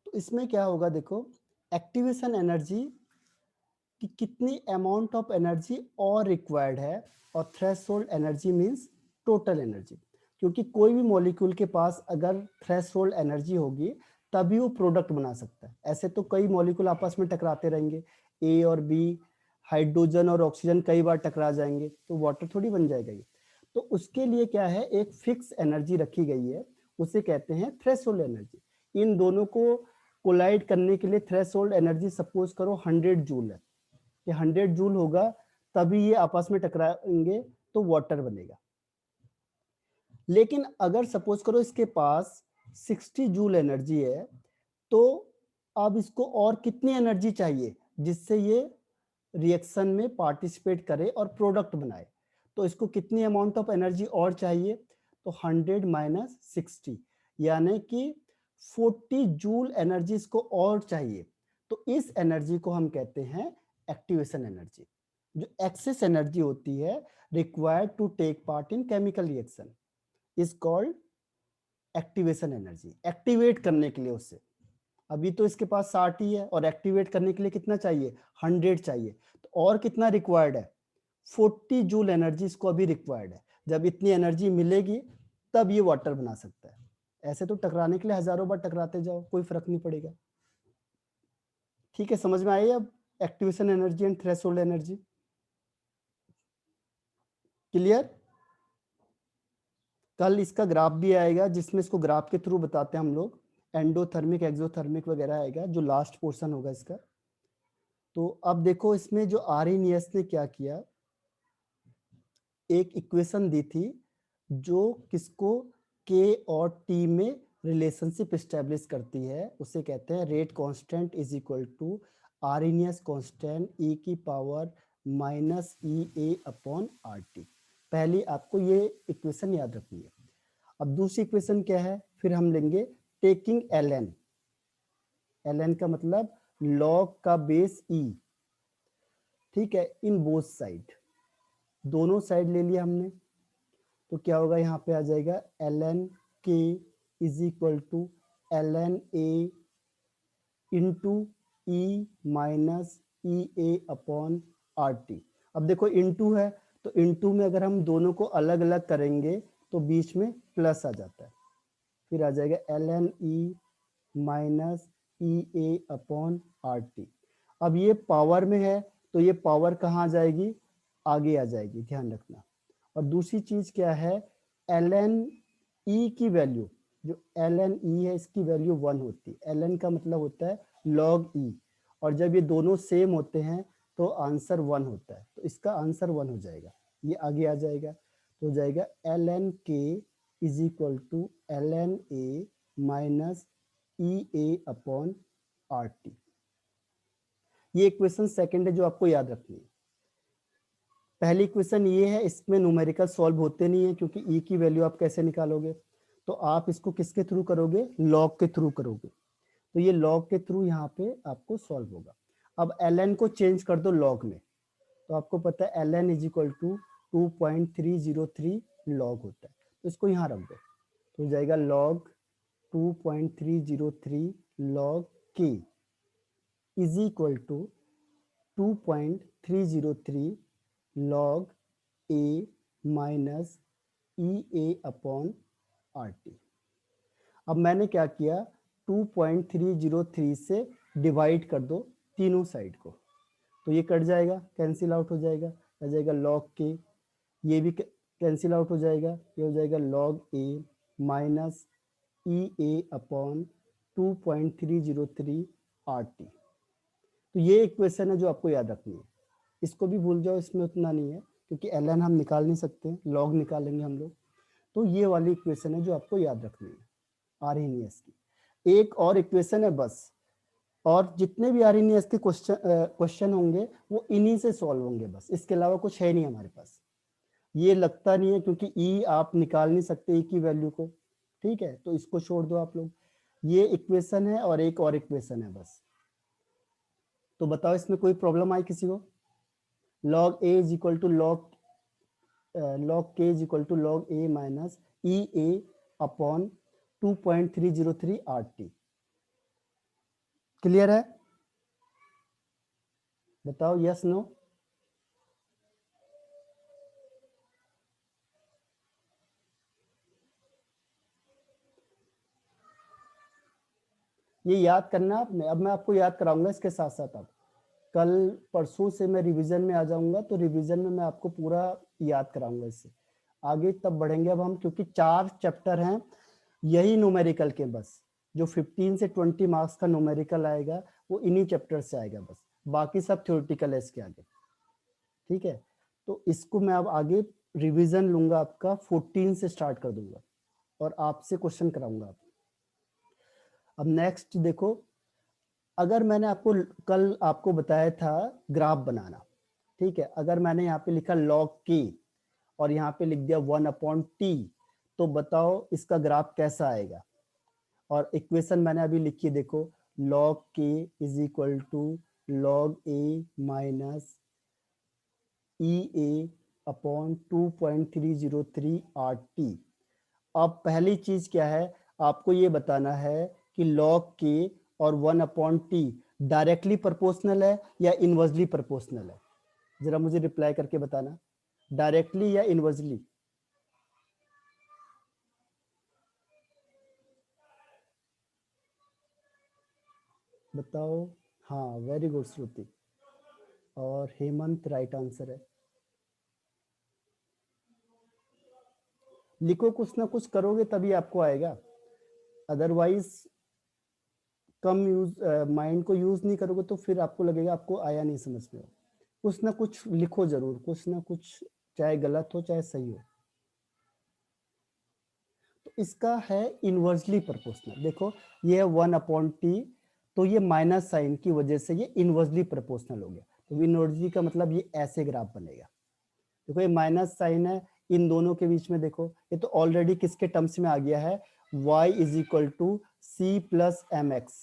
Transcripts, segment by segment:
तो इसमें क्या होगा देखो, एक्टिवेशन एनर्जी कि कितनी अमाउंट ऑफ एनर्जी और रिक्वायर्ड है, और threshold energy means total energy. क्योंकि कोई भी मॉलिक्यूल के पास अगर थ्रेशोल्ड एनर्जी होगी तभी वो प्रोडक्ट बना सकता है। ऐसे तो कई मॉलिक्यूल आपस में टकराते रहेंगे, ए और बी, हाइड्रोजन और ऑक्सीजन कई बार टकरा जाएंगे, तो वाटर थोड़ी बन जाएगा ये। तो उसके लिए क्या है, एक फिक्स एनर्जी रखी गई है, उसे कहते हैं थ्रेशोल्ड एनर्जी। इन दोनों को कोलाइड करने के लिए थ्रेशोल्ड एनर्जी सपोज करो 100 जूल है, कि 100 जूल होगा तभी ये आपस में टकराएंगे तो वाटर बनेगा। लेकिन अगर सपोज करो इसके पास 60 जूल एनर्जी है, तो अब इसको और कितनी एनर्जी चाहिए जिससे ये रिएक्शन में पार्टिसिपेट करे और प्रोडक्ट बनाए। तो इसको कितनी अमाउंट ऑफ एनर्जी और चाहिए, तो 100 माइनस 60 यानी कि 40 जूल एनर्जी इसको और चाहिए। तो इस एनर्जी को हम कहते हैं एक्टिवेशन एनर्जी। जो एक्सेस एनर्जी होती है required to take part in chemical reaction is called activation energy. Activate करने के लिए उससे, अभी तो इसके पास 60 ही है और एक्टिवेट करने के लिए कितना चाहिए, 100 चाहिए। तो और कितना रिक्वायर्ड है, 40 जूल एनर्जी इसको अभी रिक्वायर्ड है। जब इतनी एनर्जी मिलेगी तब ये वाटर बना सकता है। ऐसे तो टकराने के लिए हजारों बार टकराते जाओ, कोई फर्क नहीं पड़ेगा। ठीक है, समझ में आई अब activation energy and threshold energy? Clear? कल इसका ग्राफ भी आएगा जिसमें इसको ग्राफ के थ्रू बताते हैं हम लोग, एंडोथर्मिक एक्सोथर्मिक वगैरह आएगा जो लास्ट पोर्शन होगा इसका। तो अब देखो इसमें जो आर्हेनियस ने क्या किया, एक इक्वेशन दी थी जो किसको के और टी में रिलेशनशिप स्टैब्लिश करती है, उसे कहते हैं rate constant is equal to Arrhenius constant e की power minus E A upon R T. पहले आपको ये इक्वेशन याद रखनी है। अब दूसरी इक्वेशन क्या है, फिर हम लेंगे taking L N. L N का मतलब लॉग का बेस ई, ठीक है, इन बोथ साइड, दोनों साइड ले लिया हमने। तो क्या होगा, यहाँ पे आ जाएगा L N K is equal to L N A into E minus E A upon R T. अब देखो इंटू है, तो इंटू में अगर हम दोनों को अलग अलग करेंगे तो बीच में प्लस आ जाता है, फिर आ जाएगा L N E minus E A upon R T. अब ये पावर में है तो ये पावर कहाँ आ जाएगी, आगे आ जाएगी, ध्यान रखना। और दूसरी चीज क्या है, एल एन ई की वैल्यू, जो एल एन ई है इसकी वैल्यू 1 होती है। एल एन का मतलब होता है लॉग ई, और जब ये दोनों सेम होते हैं तो आंसर 1 होता है, तो इसका आंसर 1 हो जाएगा, ये आगे आ जाएगा। तो हो जाएगा L N K is equal to L N A minus E A upon R T. ये इक्वेशन सेकंड है जो आपको याद रखनी है। पहली इक्वेशन ये है, इसमें न्यूमेरिकल सॉल्व होते नहीं है क्योंकि ई की वैल्यू आप कैसे निकालोगे, तो आप इसको किसके थ्रू करोगे, लॉग के थ्रू करोगे। तो ये लॉग के थ्रू यहाँ पे आपको सॉल्व होगा। अब एल एन को चेंज कर दो लॉग में, तो आपको पता है L N is equal to 2.303 log होता है, तो इसको यहाँ रख दो, तो हो जाएगा log 2.303 log K is equal to 2.303 log A minus E A upon R T. अब मैंने क्या किया, 2.303 से डिवाइड कर दो तीनों साइड को, तो ये कट जाएगा, कैंसिल आउट हो जाएगा, आ जाएगा लॉग के, ये भी कैंसिल आउट हो जाएगा, ये हो जाएगा log A minus E A upon 2.303 R T. तो ये इक्वेशन है जो आपको याद रखनी है। इसको भी भूल जाओ, इसमें उतना नहीं है क्योंकि एल एन हम निकाल नहीं सकते, लॉग निकालेंगे हम लोग। तो ये वाली इक्वेशन है जो आपको याद रखनी है आर्हेनियस की। एक और इक्वेशन है बस, और जितने भी आर्हेनियस के क्वेश्चन होंगे वो इन्हीं से सॉल्व होंगे बस, इसके अलावा कुछ है नहीं हमारे पास। ये लगता नहीं है क्योंकि ई आप निकाल नहीं सकते ई की वैल्यू को, ठीक है, तो इसको छोड़ दो आप लोग। ये इक्वेशन है और एक और इक्वेशन है बस। तो बताओ इसमें कोई प्रॉब्लम आई किसी को? Log A is equal to log K is equal to log A minus E A upon 2.303 R T. Clear है? बताओ यस नो। ये याद करना आपने, अब मैं आपको याद कराऊंगा इसके साथ साथ। अब कल परसों से मैं रिवीजन में आ जाऊंगा, तो रिवीजन में मैं आपको पूरा याद कराऊंगा इससे आगे तब बढ़ेंगे अब हम, क्योंकि 4 चैप्टर हैं यही न्यूमेरिकल के, बस जो 15 से 20 मार्क्स का न्यूमेरिकल आएगा वो इन्हीं चैप्टर से आएगा, बस बाकी सब थ्योरेटिकल है इसके आगे। ठीक है, तो इसको मैं अब आगे रिवीजन लूंगा आपका, 14 से स्टार्ट कर दूंगा और आपसे क्वेश्चन कराऊंगा। अब नेक्स्ट देखो, अगर मैंने आपको कल आपको बताया था ग्राफ बनाना, ठीक है, अगर मैंने यहाँ पे लिखा log k और यहाँ पे लिख दिया 1/t, तो बताओ इसका ग्राफ कैसा आएगा। और इक्वेशन मैंने अभी लिखी है, देखो log k is equal to log a minus EA upon 2.303 RT। अब पहली चीज क्या है, आपको ये बताना है कि log k और 1/t डायरेक्टली प्रोपोर्शनल है या इनवर्सली प्रोपोर्शनल है। जरा मुझे रिप्लाई करके बताना, डायरेक्टली या इनवर्सली। बताओ। हाँ, वेरी गुड श्रुति और हेमंत, राइट आंसर है। लिखो, कुछ ना कुछ करोगे तभी आपको आएगा, अदरवाइज कम यूज माइंड को यूज नहीं करोगे तो फिर आपको लगेगा आपको आया नहीं समझ में। कुछ ना कुछ लिखो जरूर, कुछ ना कुछ, चाहे गलत हो चाहे सही हो। तो इसका है इनवर्सली प्रोपोर्शनल। देखो ये है 1/t, तो ये माइनस साइन की वजह से ये इनवर्सली प्रोपोर्शनल हो गया। तो इनवर्सली का मतलब ये ऐसे ग्राफ बनेगा। देखो ये माइनस साइन है, इन दोनों के बीच में देखो ये तो ऑलरेडी किसके टर्म्स में आ गया है, y is equal to C plus M X.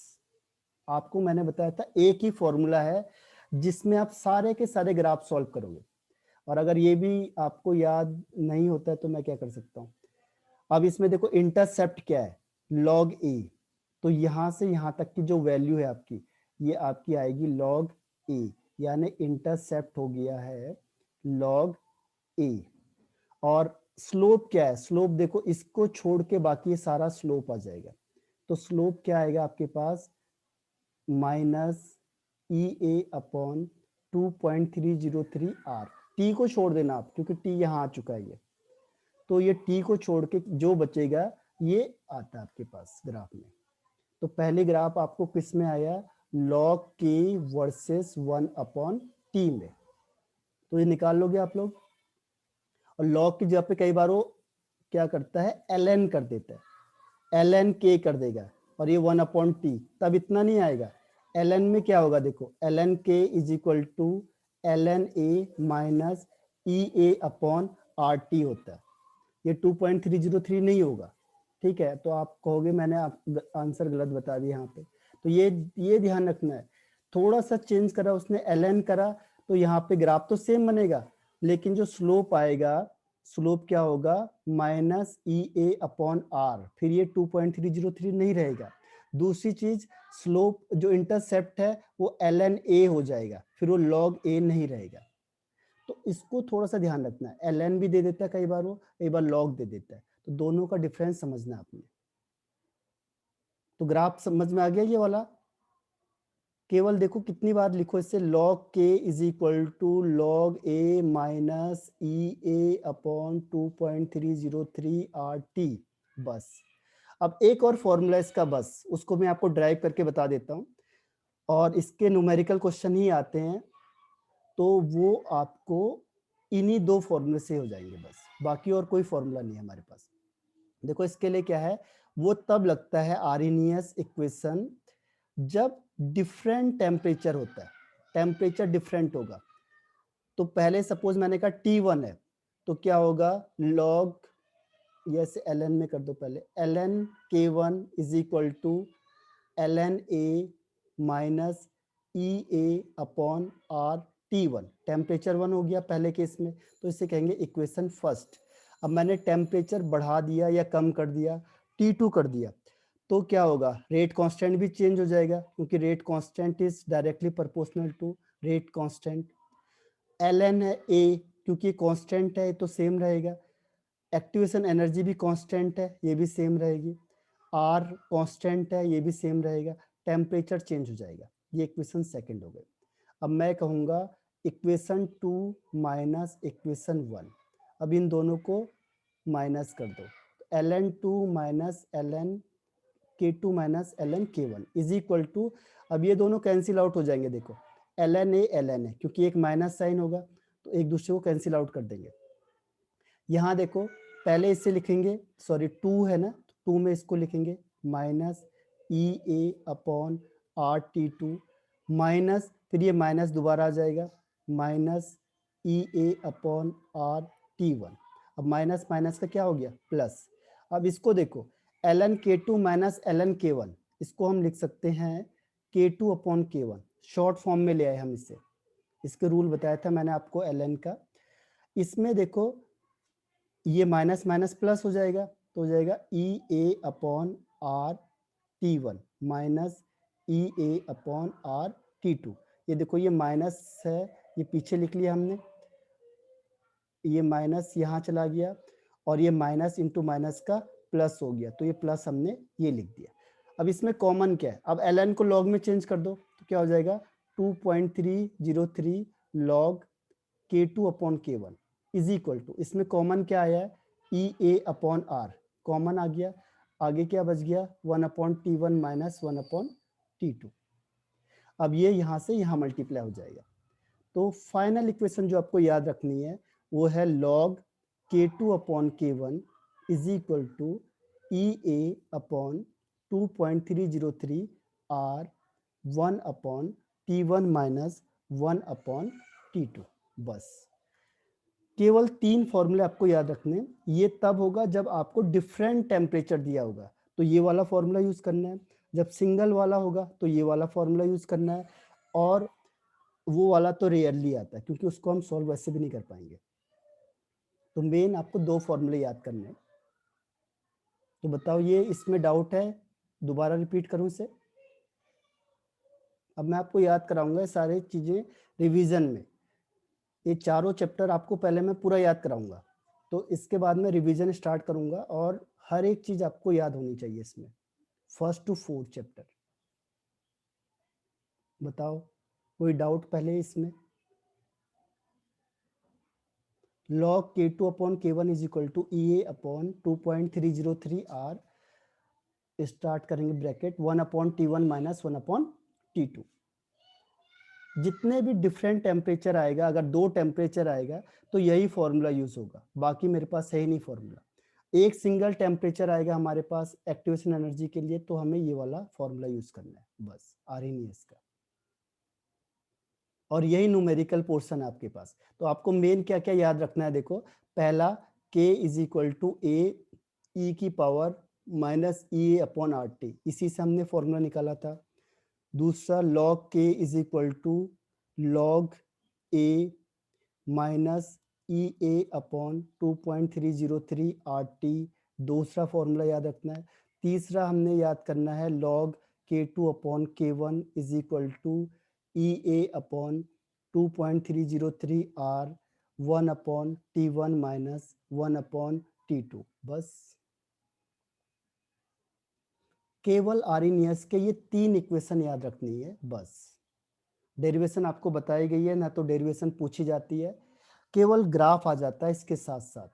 आपको मैंने बताया था एक ही फॉर्मूला है जिसमें आप सारे के सारे ग्राफ सॉल्व करोगे। और अगर ये भी आपको याद नहीं होता है तो मैं क्या कर सकता हूँ, अब इसमें देखो इंटरसेप्ट क्या है, log a, तो यहां से यहां तक की जो वैल्यू है आपकी, ये आपकी आएगी log a, यानी इंटरसेप्ट हो गया है log a। और स्लोप क्या है, स्लोप देखो इसको छोड़ के बाकी ये सारा स्लोप आ जाएगा, तो स्लोप क्या आएगा आपके पास, minus E A upon 2.303 R. T को छोड़ देना आप, क्योंकि टी यहाँ आ चुका है ये, तो ये टी को छोड़ के जो बचेगा ये आता है आपके पास ग्राफ में। तो पहले ग्राफ आपको किस में आया, log k वर्सेस 1/t में, तो ये निकाल लोगे आप लोग। और log की जगह पे कई बार वो क्या करता है, ln कर देता है, ln k कर देगा, और ये 1/t, तब इतना नहीं आएगा। ln में क्या होगा, देखो ln k is equal to ln a minus E A upon R T होता है, ये 2.303 नहीं होगा। ठीक है, तो आप कहोगे मैंने आंसर गलत बता दिया यहाँ पे, तो ये ध्यान रखना है। थोड़ा सा चेंज करा उसने, ln करा, तो यहाँ पे ग्राफ तो सेम बनेगा, लेकिन जो स्लोप आएगा, स्लोप क्या होगा, minus E A upon R, फिर ये 2.303 नहीं रहेगा। दूसरी चीज, स्लोप जो इंटरसेप्ट है वो ln a हो जाएगा, फिर वो log a नहीं रहेगा। तो इसको थोड़ा सा ध्यान रखना है, ln भी दे देता है कई बार, वो कई बार log दे देता है, तो दोनों का डिफरेंस समझना आपने। तो ग्राफ समझ में आ गया ये वाला। केवल देखो कितनी बार लिखो इसे, log k is equal to log a minus E A upon 2.303 R T, बस। अब एक और फॉर्मूला इसका, बस उसको मैं आपको ड्राइव करके बता देता हूँ, और इसके न्यूमेरिकल क्वेश्चन ही आते हैं, तो वो आपको इन्हीं 2 फॉर्मूले से हो जाएंगे बस, बाकी और कोई फॉर्मूला नहीं है हमारे पास। देखो इसके लिए क्या है, वो तब लगता है आर्हेनियस इक्वेशन जब डिफरेंट टेम्परेचर होता है, टेम्परेचर डिफरेंट होगा। तो पहले सपोज मैंने कहा T1 है, तो क्या होगा, log, ये ln में कर दो पहले, ln K1 is equal to ln A minus E A upon R T1, temperature 1 हो गया पहले केस में, तो इसे कहेंगे इक्वेशन फर्स्ट। अब मैंने टेम्परेचर बढ़ा दिया या कम कर दिया, T2 कर दिया, तो क्या होगा, रेट कांस्टेंट भी चेंज हो जाएगा क्योंकि rate constant is directly proportional to rate constant. ln है a, क्योंकि कांस्टेंट है तो सेम रहेगा। एक्टिवेशन एनर्जी भी कांस्टेंट है, ये भी सेम रहेगी। r कांस्टेंट है, ये भी सेम रहेगा। टेम्परेचर चेंज हो जाएगा। ये इक्वेशन सेकंड हो गई। अब मैं कहूँगा इक्वेशन 2 माइनस इक्वेशन 1। अब इन दोनों को माइनस कर दो। ln2 minus ln k2 minus ln k1 is equal to, अब ये दोनों कैंसिल आउट हो जाएंगे। देखो ln a क्योंकि एक माइनस साइन होगा तो एक दूसरे को कैंसिल आउट कर देंगे। यहाँ देखो पहले इससे लिखेंगे, सॉरी 2 है ना, 2 में इसको लिखेंगे minus E A upon R T two, minus फिर ये माइनस दोबारा आ जाएगा minus E A upon R T one. अब माइनस माइनस का क्या हो गया प्लस। अब इसको देखो L N K two minus L N K one, इसको हम लिख सकते हैं K two upon K one, short form में ले आए हम इससे। इसके रूल बताया था मैंने आपको एल एन का। इसमें देखो ये माइनस माइनस प्लस हो जाएगा तो हो जाएगा E A upon R T one minus E A upon R T two. ये देखो ये माइनस है, ये पीछे लिख लिया हमने, ये माइनस यहाँ चला गया और ये माइनस इंटू माइनस का प्लस हो गया तो ये प्लस हमने ये लिख दिया। अब इसमें कॉमन क्या है, अब एल एन को लॉग में चेंज कर दो तो क्या हो जाएगा 2.303 log K two upon K one is equal to, इसमें कॉमन क्या आया है E A upon R, common आ गया। आगे क्या बच गया 1 upon T one minus 1 upon T two. अब ये यहाँ से यहाँ मल्टीप्लाई हो जाएगा। तो फाइनल इक्वेशन जो आपको याद रखनी है वो है log K two upon K one is equal to E A upon 2.303 R 1 upon T one minus 1 upon T two. बस केवल 3 फॉर्मूले आपको याद रखने। ये तब होगा जब आपको डिफरेंट टेम्परेचर दिया होगा तो ये वाला फॉर्मूला यूज करना है, जब सिंगल वाला होगा तो ये वाला फॉर्मूला यूज करना है, और वो वाला तो रेयरली आता है क्योंकि उसको हम सॉल्व वैसे भी नहीं कर पाएंगे। तो मेन आपको 2 फॉर्मूले याद करने हैं। तो बताओ ये इसमें डाउट है, दोबारा रिपीट करूं इसे। अब मैं आपको याद कराऊंगा सारी चीजें रिवीजन में। ये चारों चैप्टर आपको पहले मैं पूरा याद कराऊंगा तो इसके बाद में रिवीजन स्टार्ट करूंगा और हर एक चीज आपको याद होनी चाहिए इसमें, फर्स्ट टू फोर्थ चैप्टर। बताओ कोई डाउट पहले इसमें। Log K two upon K one is equal to E A upon 2.303 R, start करेंगे bracket 1 upon T one minus 1 upon T two. जितने भी डिफरेंट टेम्परेचर आएगा, अगर 2 टेम्परेचर आएगा तो यही फॉर्मूला यूज होगा, बाकी मेरे पास है ही नहीं फॉर्मूला। एक सिंगल टेम्परेचर आएगा हमारे पास एक्टिवेशन एनर्जी के लिए तो हमें ये वाला फॉर्मूला यूज करना है, बस आर ही नहीं इसका। और यही न्यूमेरिकल पोर्शन है आपके पास। तो आपको मेन क्या क्या याद रखना है, देखो पहला k is equal to A E की power minus E A upon R T, इसी से हमने फॉर्मूला निकाला था। दूसरा log k is equal to log A minus E A upon 2.303 R T, दूसरा फॉर्मूला याद रखना है। तीसरा हमने याद करना है log K two upon K one is equal to E A upon 2.303 R 1 upon T one minus 1 upon T two. बस केवल आर्नियस के ये 3 इक्वेशन याद रखनी है बस। डेरिवेशन आपको बताई गई है ना, तो डेरिवेशन पूछी जाती है, केवल ग्राफ आ जाता है इसके साथ साथ।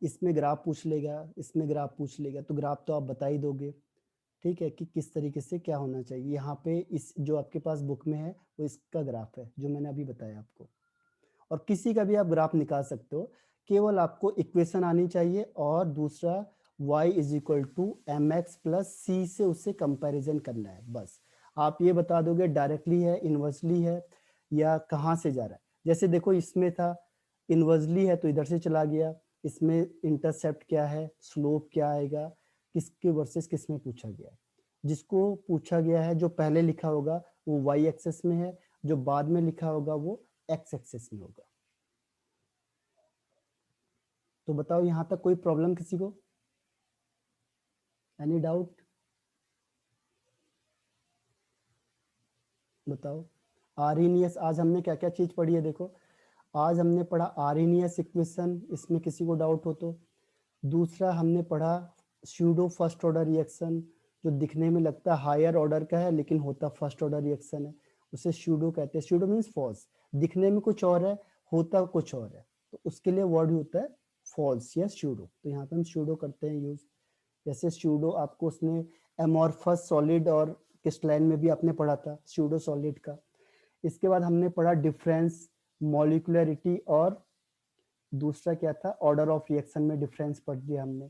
इसमें ग्राफ पूछ लेगा, इसमें ग्राफ पूछ लेगा, तो ग्राफ तो आप बता ही दोगे, ठीक है, कि किस तरीके से क्या होना चाहिए। यहाँ पे इस जो आपके पास बुक में है वो इसका ग्राफ है जो मैंने अभी बताया आपको, और किसी का भी आप ग्राफ निकाल सकते हो। केवल आपको इक्वेशन आनी चाहिए और दूसरा y is equal to M X plus C से उससे कंपैरिजन करना है बस। आप ये बता दोगे डायरेक्टली है, इनवर्सली है, या कहाँ से जा रहा है। जैसे देखो इसमें था इनवर्सली है तो इधर से चला गया, इसमें इंटरसेप्ट क्या है, स्लोप क्या आएगा, किसके वर्सेस किस में पूछा गया है। जिसको पूछा गया है जो पहले लिखा होगा वो y एक्सेस में है, जो बाद में लिखा होगा वो x एक्सेस में होगा। तो बताओ यहाँ तक कोई प्रॉब्लम किसी को, एनी डाउट। बताओ। आर्हेनियस, आज हमने क्या क्या चीज पढ़ी है देखो। आज हमने पढ़ा आर्हेनियस इक्वेशन, इसमें किसी को डाउट हो तो। दूसरा हमने पढ़ा स्यूडो फर्स्ट ऑर्डर रिएक्शन, जो दिखने में लगता है हायर ऑर्डर का है लेकिन होता फर्स्ट ऑर्डर रिएक्शन है, उसे स्यूडो कहते हैं। स्यूडो मीन्स फॉल्स, दिखने में कुछ और है होता कुछ और है, तो उसके लिए वर्ड होता है फॉल्स या स्यूडो। तो यहाँ पे हम स्यूडो करते हैं यूज। जैसे स्यूडो आपको उसने एमॉर्फस सॉलिड और क्रिस्टलाइन में भी आपने पढ़ा था स्यूडो सॉलिड का। इसके बाद हमने पढ़ा डिफरेंस, मॉलिक्यूलरिटी, और दूसरा क्या था ऑर्डर ऑफ रिएक्शन में डिफरेंस पढ़ लिया हमने।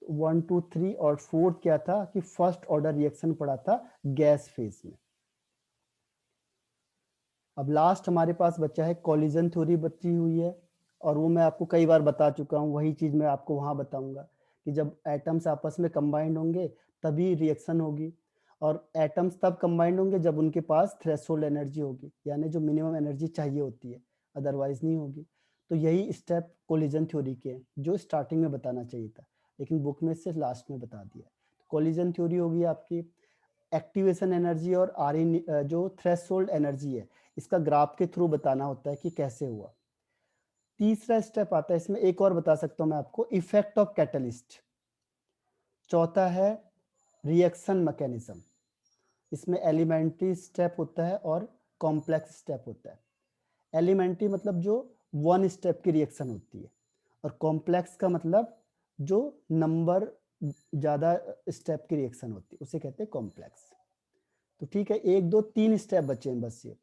1 2 3 और 4 क्या था कि फर्स्ट ऑर्डर रिएक्शन पढ़ा था गैस फेज में। अब लास्ट हमारे पास बचा है कोलिजन थ्योरी बची हुई है, और वो मैं आपको कई बार बता चुका हूँ, वही चीज मैं आपको वहां बताऊंगा कि जब एटम्स आपस में कंबाइंड होंगे तभी रिएक्शन होगी, और एटम्स तब कंबाइंड होंगे जब उनके पास थ्रेशोल्ड एनर्जी होगी, यानी जो मिनिमम एनर्जी चाहिए होती है, अदरवाइज नहीं होगी। तो यही स्टेप कोलिजन थ्योरी के हैं जो स्टार्टिंग में बताना चाहिए था, लेकिन बुक में से लास्ट में बता दिया। कोलिजन थ्योरी होगी आपकी एक्टिवेशन एनर्जी और आर जो थ्रेशोल्ड एनर्जी है इसका ग्राफ के थ्रू बताना होता है कि कैसे हुआ। तीसरा स्टेप आता है इसमें, एक और बता सकता हूं मैं आपको, इफेक्ट ऑफ कैटलिस्ट। चौथा है रिएक्शन मैकेनिज्म, इसमें एलिमेंट्री स्टेप होता है और कॉम्प्लेक्स स्टेप होता है। एलिमेंट्री मतलब जो वन स्टेप की रिएक्शन होती है, और कॉम्प्लेक्स का मतलब जो नंबर ज्यादा स्टेप की रिएक्शन होती है उसे कहते हैं कॉम्प्लेक्स। तो ठीक है, 1 2 3 स्टेप बचे हैं बस, ये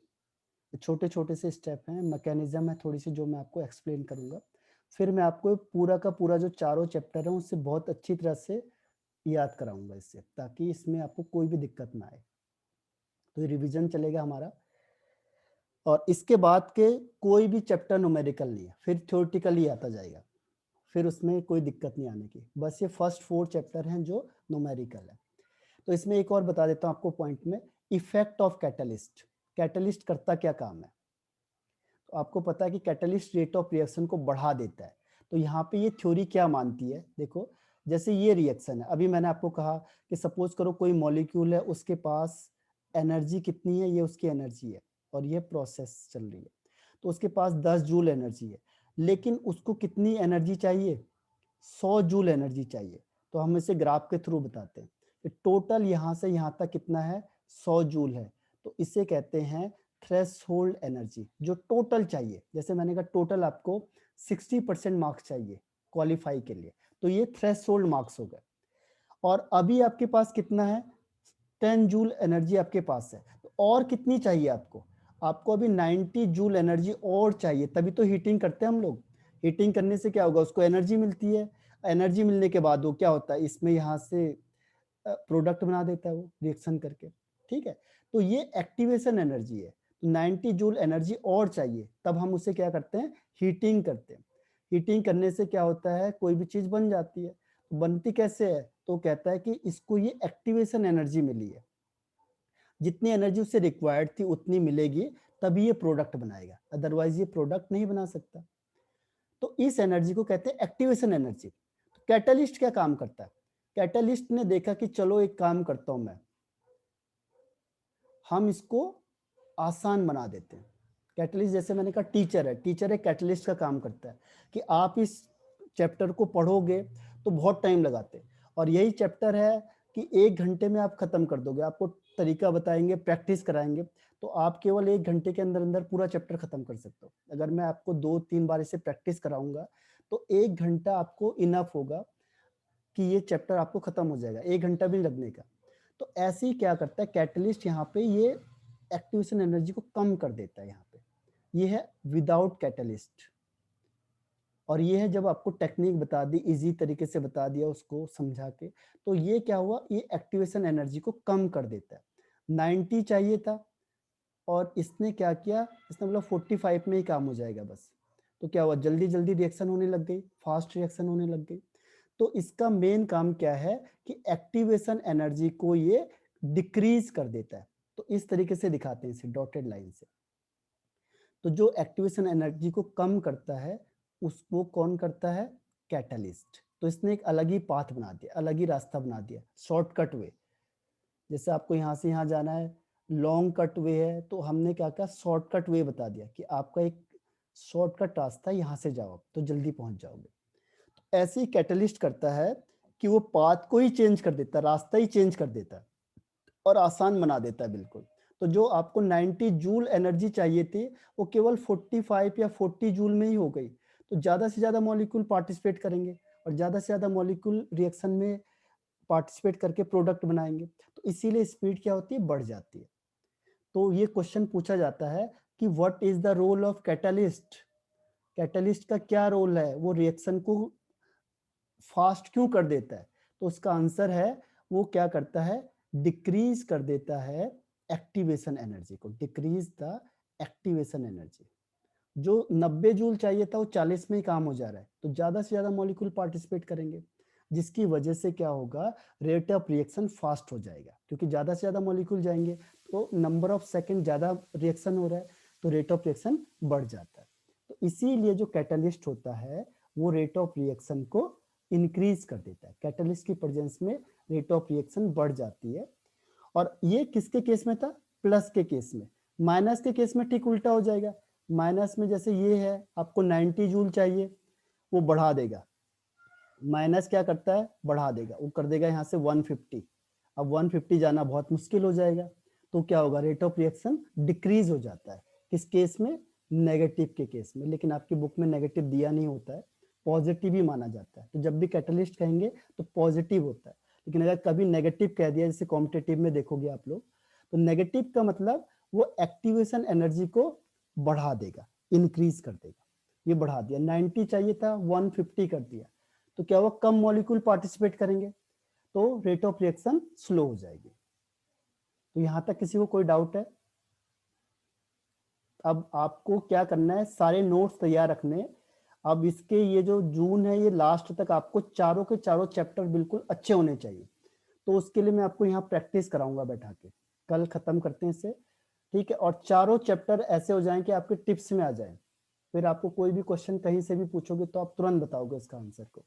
छोटे छोटे से स्टेप हैं, मैकेनिज्म है थोड़ी सी जो मैं आपको एक्सप्लेन करूंगा। फिर मैं आपको पूरा का पूरा जो चारों चैप्टर है उससे बहुत अच्छी तरह से याद कराऊंगा इससे, ताकि इसमें आपको कोई भी दिक्कत ना आए। तो ये रिवीजन चलेगा हमारा, और इसके बाद के कोई भी चैप्टर न्यूमेरिकल नहीं है, फिर थ्योरेटिकली आता जाएगा, फिर उसमें कोई दिक्कत नहीं आने की। बस ये फर्स्ट 4 चैप्टर हैं जो न्यूमेरिकल है। तो इसमें एक और बता देता हूँ आपको पॉइंट में, इफेक्ट ऑफ कैटलिस्ट। कैटलिस्ट करता क्या काम है, तो आपको पता है कि कैटलिस्ट रेट ऑफ रिएक्शन को बढ़ा देता है। तो यहाँ पे ये थ्योरी क्या मानती है देखो, जैसे ये रिएक्शन है, अभी मैंने आपको कहा कि सपोज करो कोई मॉलिक्यूल है, उसके पास एनर्जी कितनी है, ये उसकी एनर्जी है, और ये प्रोसेस चल रही है, तो उसके पास 10 जूल एनर्जी है, लेकिन उसको कितनी एनर्जी चाहिए, 100 जूल एनर्जी चाहिए। तो हम इसे ग्राफ के थ्रू बताते हैं कि टोटल यहाँ से यहाँ तक कितना है, 100 जूल है, तो इसे कहते हैं थ्रेशोल्ड एनर्जी, जो टोटल चाहिए। जैसे मैंने कहा टोटल आपको 60% मार्क्स चाहिए क्वालिफाई के लिए, तो ये थ्रेशोल्ड मार्क्स हो गए। और अभी आपके पास कितना है, 10 जूल एनर्जी आपके पास है, तो और कितनी चाहिए आपको, आपको अभी 90 जूल एनर्जी और चाहिए, तभी तो हीटिंग करते हैं हम लोग। हीटिंग करने से क्या होगा, उसको एनर्जी मिलती है, एनर्जी मिलने के बाद वो क्या होता है, इसमें यहाँ से प्रोडक्ट बना देता है वो रिएक्शन करके। ठीक है, तो ये एक्टिवेशन एनर्जी है। 90 जूल एनर्जी और चाहिए, तब हम उसे क्या करते हैं, हीटिंग करते हैं। हीटिंग करने से क्या होता है, कोई भी चीज बन जाती है। बनती कैसे है, तो कहता है कि इसको ये एक्टिवेशन एनर्जी मिली है, जितनी एनर्जी उसे रिक्वायर्ड थी उतनी मिलेगी, तभी ये प्रोडक्ट बनाएगा, अदरवाइज ये प्रोडक्ट नहीं बना सकता। तो इस एनर्जी को कहते हैं एक्टिवेशन एनर्जी। तो कैटलिस्ट क्या काम करता है, कैटलिस्ट ने देखा कि चलो एक काम करता हूं मैं, हम इसको आसान बना देते हैं। कैटलिस्ट जैसे मैंने कहा टीचर है, टीचर एक कैटलिस्ट का काम करता है कि आप इस चैप्टर को पढ़ोगे तो बहुत टाइम लगाते, और यही चैप्टर है कि 1 घंटे में आप खत्म कर दोगे। आपको तरीका बताएंगे, प्रैक्टिस कराएंगे, तो आप केवल 1 घंटे के अंदर अंदर पूरा चैप्टर खत्म कर सकते हो। अगर मैं आपको 2 3 बार इसे प्रैक्टिस कराऊंगा तो 1 घंटा आपको इनफ होगा कि ये चैप्टर आपको खत्म हो जाएगा, 1 घंटा भी लगने का। तो ऐसे ही क्या करता है कैटलिस्ट, यहाँ पे ये एक्टिवेशन एनर्जी को कम कर देता है। यहाँ पे ये है विदाउट कैटलिस्ट, और ये है जब आपको टेक्निक बता दी, इजी तरीके से बता दिया उसको समझा के, तो ये क्या हुआ, ये एक्टिवेशन एनर्जी को कम कर देता है। 90 चाहिए था और इसने क्या किया, इसने बोला 45 में ही काम हो जाएगा बस। तो क्या हुआ, जल्दी जल्दी रिएक्शन होने लग गई, फास्ट रिएक्शन होने लग गई। तो इसका मेन काम क्या है कि एक्टिवेशन एनर्जी को ये डिक्रीज कर देता है। तो इस तरीके से दिखाते हैं इसे डॉटेड लाइन से। तो जो एक्टिवेशन एनर्जी को कम करता है उसको कौन करता है, कैटलिस्ट। तो इसने एक अलग ही पाथ बना दिया, अलग ही रास्ता बना दिया, शॉर्टकट वे। जैसे आपको यहाँ से यहाँ जाना है, लॉन्ग कट वे है, तो हमने क्या कहा, शॉर्टकट वे बता दिया कि आपका एक शॉर्टकट रास्ता है, यहाँ से जाओ तो जल्दी पहुंच जाओगे। तो ऐसे ही कैटलिस्ट करता है कि वो पाथ को ही चेंज कर देता है, रास्ता ही चेंज कर देता है और आसान बना देता है बिल्कुल। तो जो आपको 90 जूल एनर्जी चाहिए थी वो केवल 45 या 40 जूल में ही हो गई। तो ज्यादा से ज्यादा मॉलिक्यूल पार्टिसिपेट करेंगे और ज्यादा से ज्यादा मॉलिक्यूल रिएक्शन में पार्टिसिपेट करके प्रोडक्ट बनाएंगे, तो इसीलिए स्पीड क्या होती है, बढ़ जाती है। तो ये क्वेश्चन पूछा जाता है कि what is the role of catalyst, catalyst का क्या रोल है, वो रिएक्शन को फास्ट क्यों कर देता है। तो उसका आंसर है वो क्या करता है, डिक्रीज कर देता है एक्टिवेशन एनर्जी को, डिक्रीज द एक्टिवेशन एनर्जी। जो 90 जूल चाहिए था वो 40 में ही काम हो जा रहा है, तो ज्यादा से ज्यादा मॉलिक्यूल पार्टिसिपेट करेंगे, जिसकी वजह से क्या होगा, रेट ऑफ रिएक्शन फास्ट हो जाएगा, क्योंकि ज्यादा से ज्यादा मॉलिक्यूल जाएंगे तो नंबर ऑफ सेकंड ज्यादा रिएक्शन हो रहा है, तो रेट ऑफ रिएक्शन बढ़ जाता है। तो इसीलिए जो कैटलिस्ट होता है वो रेट ऑफ रिएक्शन को इंक्रीज कर देता है, कैटलिस्ट की प्रेजेंस में रेट ऑफ रिएक्शन बढ़ जाती है। और ये किसके केस में था, प्लस के केस में। माइनस के केस में ठीक उल्टा हो जाएगा, माइनस में जैसे ये है आपको 90 जूल चाहिए, वो बढ़ा देगा, माइनस क्या करता है, बढ़ा देगा, वो कर देगा यहाँ से 150। अब 150 जाना बहुत मुश्किल हो जाएगा, तो क्या होगा, रेट ऑफ रिएक्शन डिक्रीज हो जाता है। किस केस में, नेगेटिव के केस में, लेकिन आपकी बुक में नेगेटिव दिया नहीं होता है, पॉजिटिव ही माना जाता है। तो जब भी कैटलिस्ट कहेंगे तो पॉजिटिव होता है, लेकिन अगर कभी नेगेटिव कह दिया, जैसे कॉम्पिटेटिव में देखोगे आप लोग, तो नेगेटिव का मतलब वो एक्टिवेशन एनर्जी को बढ़ा देगा, इंक्रीज कर देगा। ये बढ़ा दिया, 90 चाहिए था 150 कर दिया, तो क्या हुआ, कम मॉलिक्यूल पार्टिसिपेट करेंगे, तो रेट ऑफ रिएक्शन स्लो हो जाएगी। तो यहां तक किसी को कोई डाउट है? अब आपको क्या करना है, सारे नोट्स तैयार रखने। अब इसके ये जो जून है, ये लास्ट तक आपको चारों के चारों चैप्टर बिल्कुल अच्छे होने चाहिए। तो उसके लिए मैं आपको यहाँ प्रैक्टिस कराऊंगा बैठा के, कल खत्म करते हैं इसे, ठीक है। और चारों चैप्टर ऐसे हो जाएं कि आपके टिप्स में आ जाए, फिर आपको कोई भी क्वेश्चन कहीं से भी पूछोगे तो आप तुरंत बताओगे इसका आंसर को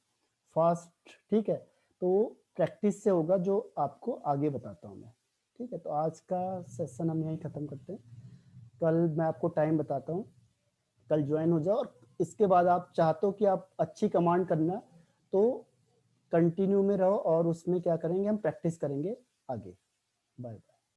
फास्ट, ठीक है। तो प्रैक्टिस से होगा, जो आपको आगे बताता हूँ मैं, ठीक है। तो आज का सेशन हम यहीं खत्म करते हैं, कल मैं आपको टाइम बताता हूँ, कल ज्वाइन हो जाओ। और इसके बाद आप चाहते हो कि आप अच्छी कमांड करना, तो कंटिन्यू में रहो और उसमें क्या करेंगे, हम प्रैक्टिस करेंगे आगे। Bye bye.